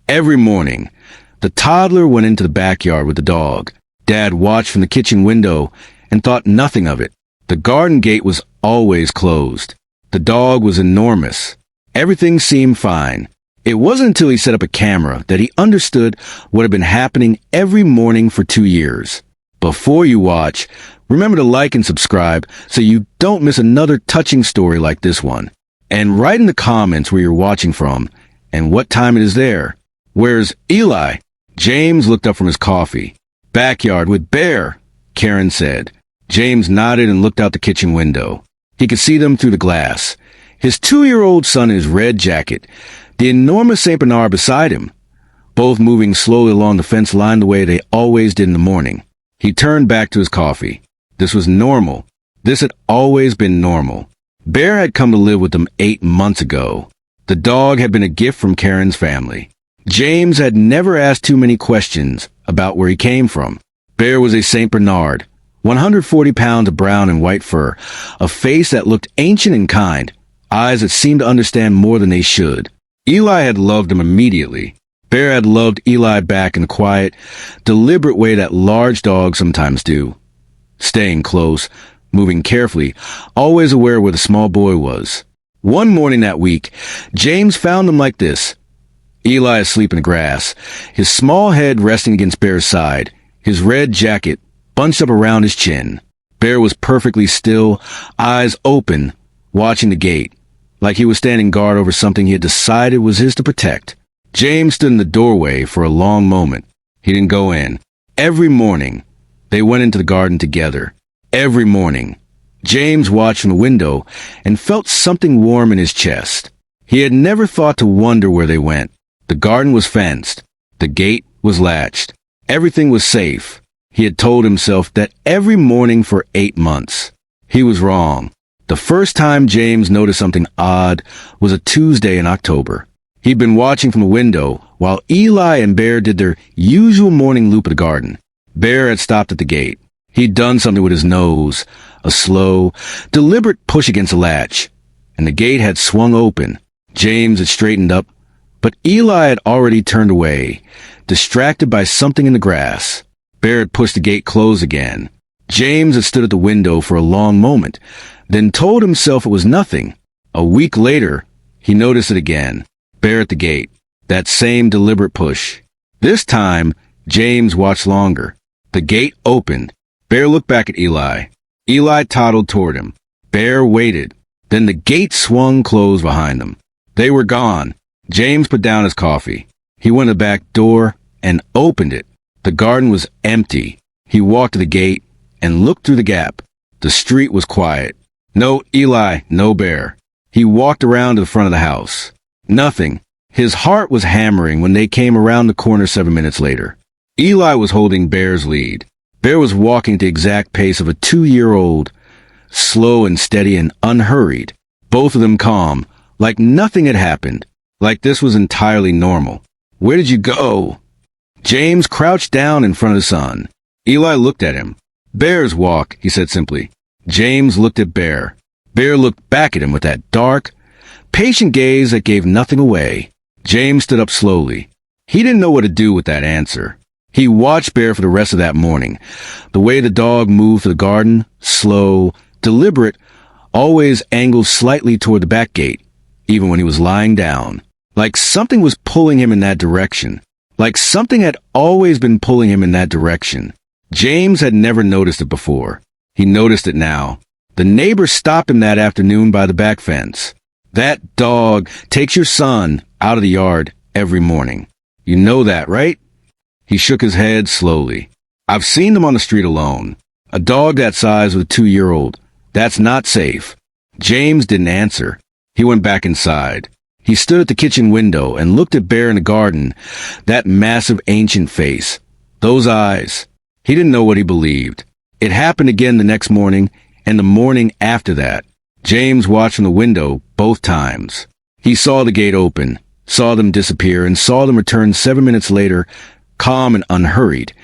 Every morning, the toddler went into the backyard with the dog. Dad watched from the kitchen window and thought nothing of it. The garden gate was always closed. The dog was enormous. Everything seemed fine. It wasn't until he set up a camera that he understood what had been happening every morning for 2 years. Before you watch, remember to like and subscribe so you don't miss another touching story like this one. And write in the comments where you're watching from and what time it is there. Where's Eli? James looked up from his coffee. Backyard with Bear, Karen said. James nodded and looked out the kitchen window. He could see them through the glass. His 2-year-old son in his red jacket, the enormous St. Bernard beside him, both moving slowly along the fence line the way they always did in the morning. He turned back to his coffee. This was normal. This had always been normal. Bear had come to live with them 8 months ago. The dog had been a gift from Karen's family. James had never asked too many questions about where he came from. Bear was a St. Bernard, 140 pounds of brown and white fur, a face that looked ancient and kind, eyes that seemed to understand more than they should. Eli had loved him immediately. Bear had loved Eli back in the quiet, deliberate way that large dogs sometimes do. Staying close, moving carefully, always aware where the small boy was. One morning that week, James found them like this. Eli asleep in the grass, his small head resting against Bear's side, his red jacket bunched up around his chin. Bear was perfectly still, eyes open, watching the gate, like he was standing guard over something he had decided was his to protect. James stood in the doorway for a long moment. He didn't go in. Every morning, they went into the garden together. Every morning, James watched from the window and felt something warm in his chest. He had never thought to wonder where they went. The garden was fenced. The gate was latched. Everything was safe. He had told himself that every morning for 8 months. He was wrong. The first time James noticed something odd was a Tuesday in October. He'd been watching from the window while Eli and Bear did their usual morning loop of the garden. Bear had stopped at the gate. He'd done something with his nose, a slow, deliberate push against the latch, and the gate had swung open. James had straightened up, but Eli had already turned away, distracted by something in the grass. Bear had pushed the gate closed again. James had stood at the window for a long moment, then told himself it was nothing. A week later, he noticed it again. Bear at the gate. That same deliberate push. This time, James watched longer. The gate opened. Bear looked back at Eli. Eli toddled toward him. Bear waited. Then the gate swung closed behind them. They were gone. James put down his coffee. He went to the back door and opened it. The garden was empty. He walked to the gate and looked through the gap. The street was quiet. No Eli, no Bear. He walked around to the front of the house. Nothing. His heart was hammering when they came around the corner 7 minutes later. Eli was holding Bear's lead. Bear was walking at the exact pace of a 2-year-old, slow and steady and unhurried. Both of them calm, like nothing had happened, like this was entirely normal. Where did you go? James crouched down in front of the son. Eli looked at him. Bear's walk, he said simply. James looked at Bear. Bear looked back at him with that dark, patient gaze that gave nothing away. James stood up slowly. He didn't know what to do with that answer. He watched Bear for the rest of that morning. The way the dog moved through the garden, slow, deliberate, always angled slightly toward the back gate, even when he was lying down. Like something was pulling him in that direction. Like something had always been pulling him in that direction. James had never noticed it before. He noticed it now. The neighbor stopped him that afternoon by the back fence. That dog takes your son out of the yard every morning. You know that, right? He shook his head slowly. I've seen them on the street alone. A dog that size with a 2-year-old. That's not safe. James didn't answer. He went back inside. He stood at the kitchen window and looked at Bear in the garden. That massive ancient face. Those eyes. He didn't know what he believed. It happened again the next morning and the morning after that. James watched from the window both times. He saw the gate open, saw them disappear, and saw them return 7 minutes later, calm and unhurried,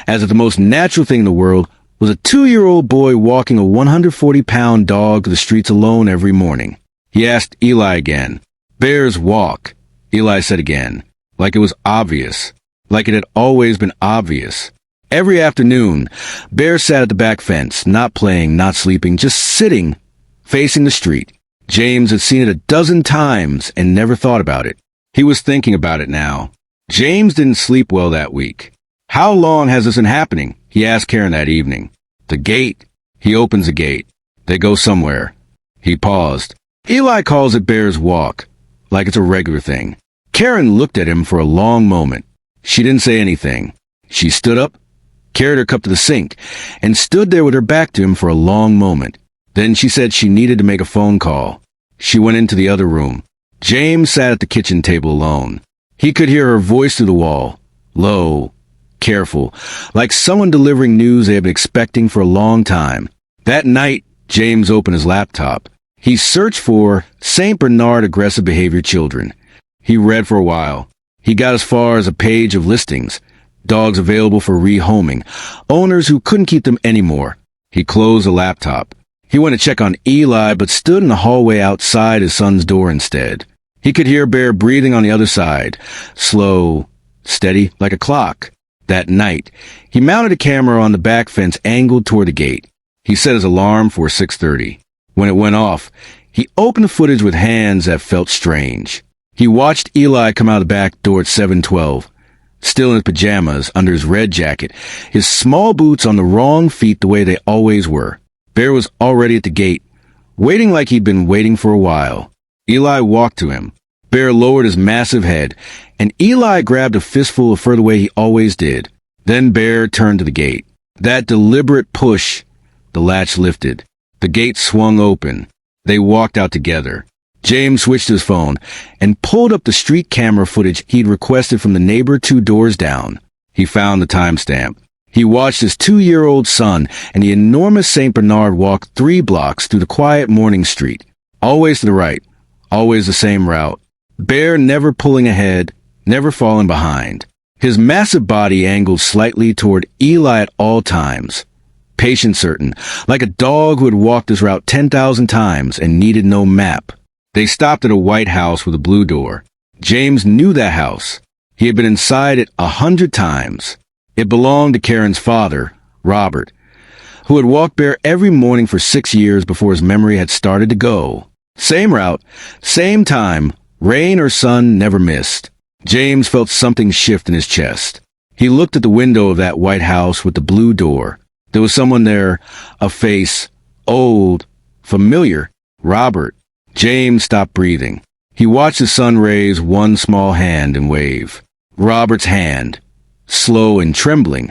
as if the most natural thing in the world was a 2-year-old boy walking a 140-pound dog to the streets alone every morning. He asked Eli again. Bear's walk, Eli said again. like it was obvious, like it had always been obvious. Every afternoon, Bear sat at the back fence, not playing, not sleeping, just sitting, facing the street. James had seen it a dozen times and never thought about it. He was thinking about it now. James didn't sleep well that week. How long has this been happening? He asked Karen that evening. The gate. He opens the gate. They go somewhere. He paused. Eli calls it Bear's Walk, like it's a regular thing. Karen looked at him for a long moment. She didn't say anything. She stood up, carried her cup to the sink, and stood there with her back to him for a long moment. Then she said she needed to make a phone call. She went into the other room. James sat at the kitchen table alone. He could hear her voice through the wall, low, careful, like someone delivering news they had been expecting for a long time. That night, James opened his laptop. He searched for St. Bernard aggressive behavior children. He read for a while. He got as far as a page of listings. Dogs available for rehoming. Owners who couldn't keep them anymore. He closed the laptop. He went to check on Eli, but stood in the hallway outside his son's door instead. He could hear Bear breathing on the other side. Slow, steady, like a clock. That night, he mounted a camera on the back fence angled toward the gate. He set his alarm for 6:30. When it went off, he opened the footage with hands that felt strange. He watched Eli come out of the back door at 7:12, still in his pajamas, under his red jacket, his small boots on the wrong feet the way they always were. Bear was already at the gate, waiting like he'd been waiting for a while. Eli walked to him. Bear lowered his massive head, and Eli grabbed a fistful of fur the way he always did. Then Bear turned to the gate. That deliberate push, the latch lifted. The gate swung open. They walked out together. James switched his phone and pulled up the street camera footage he'd requested from the neighbor 2 doors down. He found the timestamp. He watched his 2-year-old son and the enormous St. Bernard walk 3 blocks through the quiet morning street. Always to the right. Always the same route. Bear never pulling ahead, never falling behind. His massive body angled slightly toward Eli at all times. Patient certain, like a dog who had walked this route 10,000 times and needed no map. They stopped at a white house with a blue door. James knew that house. He had been inside it 100 times. It belonged to Karen's father, Robert, who had walked Bear every morning for 6 years before his memory had started to go. Same route, same time, rain or sun never missed. James felt something shift in his chest. He looked at the window of that white house with the blue door. There was someone there, a face, old, familiar, Robert. James stopped breathing. He watched the sun raise one small hand and wave. Robert's hand, slow and trembling,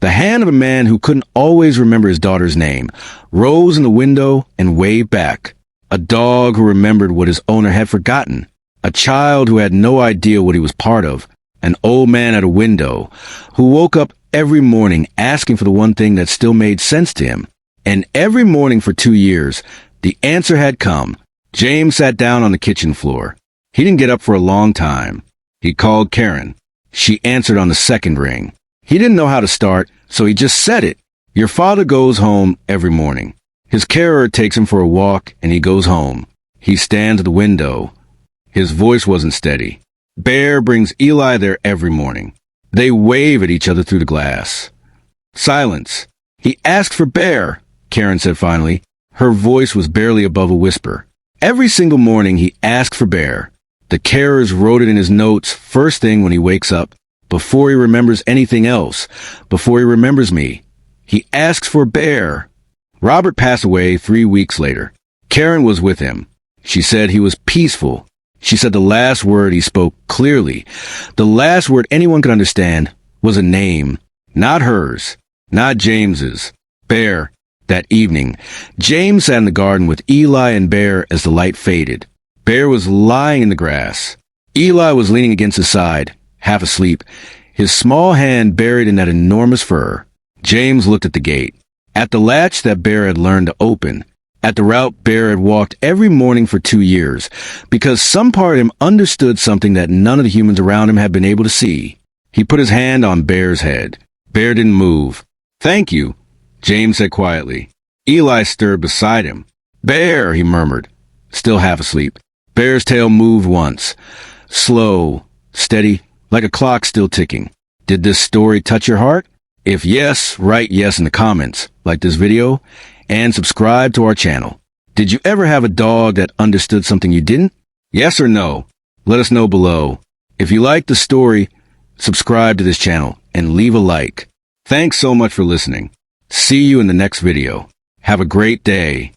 the hand of a man who couldn't always remember his daughter's name, rose in the window and waved back. A dog who remembered what his owner had forgotten. A child who had no idea what he was part of. An old man at a window who woke up every morning asking for the one thing that still made sense to him. And every morning for 2 years, the answer had come. James sat down on the kitchen floor. He didn't get up for a long time. He called Karen. She answered on the second ring. He didn't know how to start, so he just said it. Your father goes home every morning. His carer takes him for a walk, and he goes home. He stands at the window. His voice wasn't steady. Bear brings Eli there every morning. They wave at each other through the glass. Silence. He asked for Bear, Karen said finally. Her voice was barely above a whisper. Every single morning he asked for Bear. The carers wrote it in his notes first thing when he wakes up, before he remembers anything else, before he remembers me. He asks for Bear. Robert passed away 3 weeks later. Karen was with him. She said he was peaceful. She said the last word he spoke clearly, the last word anyone could understand, was a name. Not hers, not James's. Bear. That evening, James sat in the garden with Eli and Bear as the light faded. Bear was lying in the grass. Eli was leaning against his side, half asleep, his small hand buried in that enormous fur. James looked at the gate, at the latch that Bear had learned to open, at the route Bear had walked every morning for 2 years, because some part of him understood something that none of the humans around him had been able to see. He put his hand on Bear's head. Bear didn't move. Thank you, James said quietly. Eli stirred beside him. Bear, he murmured, still half asleep. Bear's tail moved once. Slow, steady, like a clock still ticking. Did this story touch your heart? If yes, write yes in the comments, like this video, and subscribe to our channel. Did you ever have a dog that understood something you didn't? Yes or no? Let us know below. If you like the story, subscribe to this channel and leave a like. Thanks so much for listening. See you in the next video. Have a great day.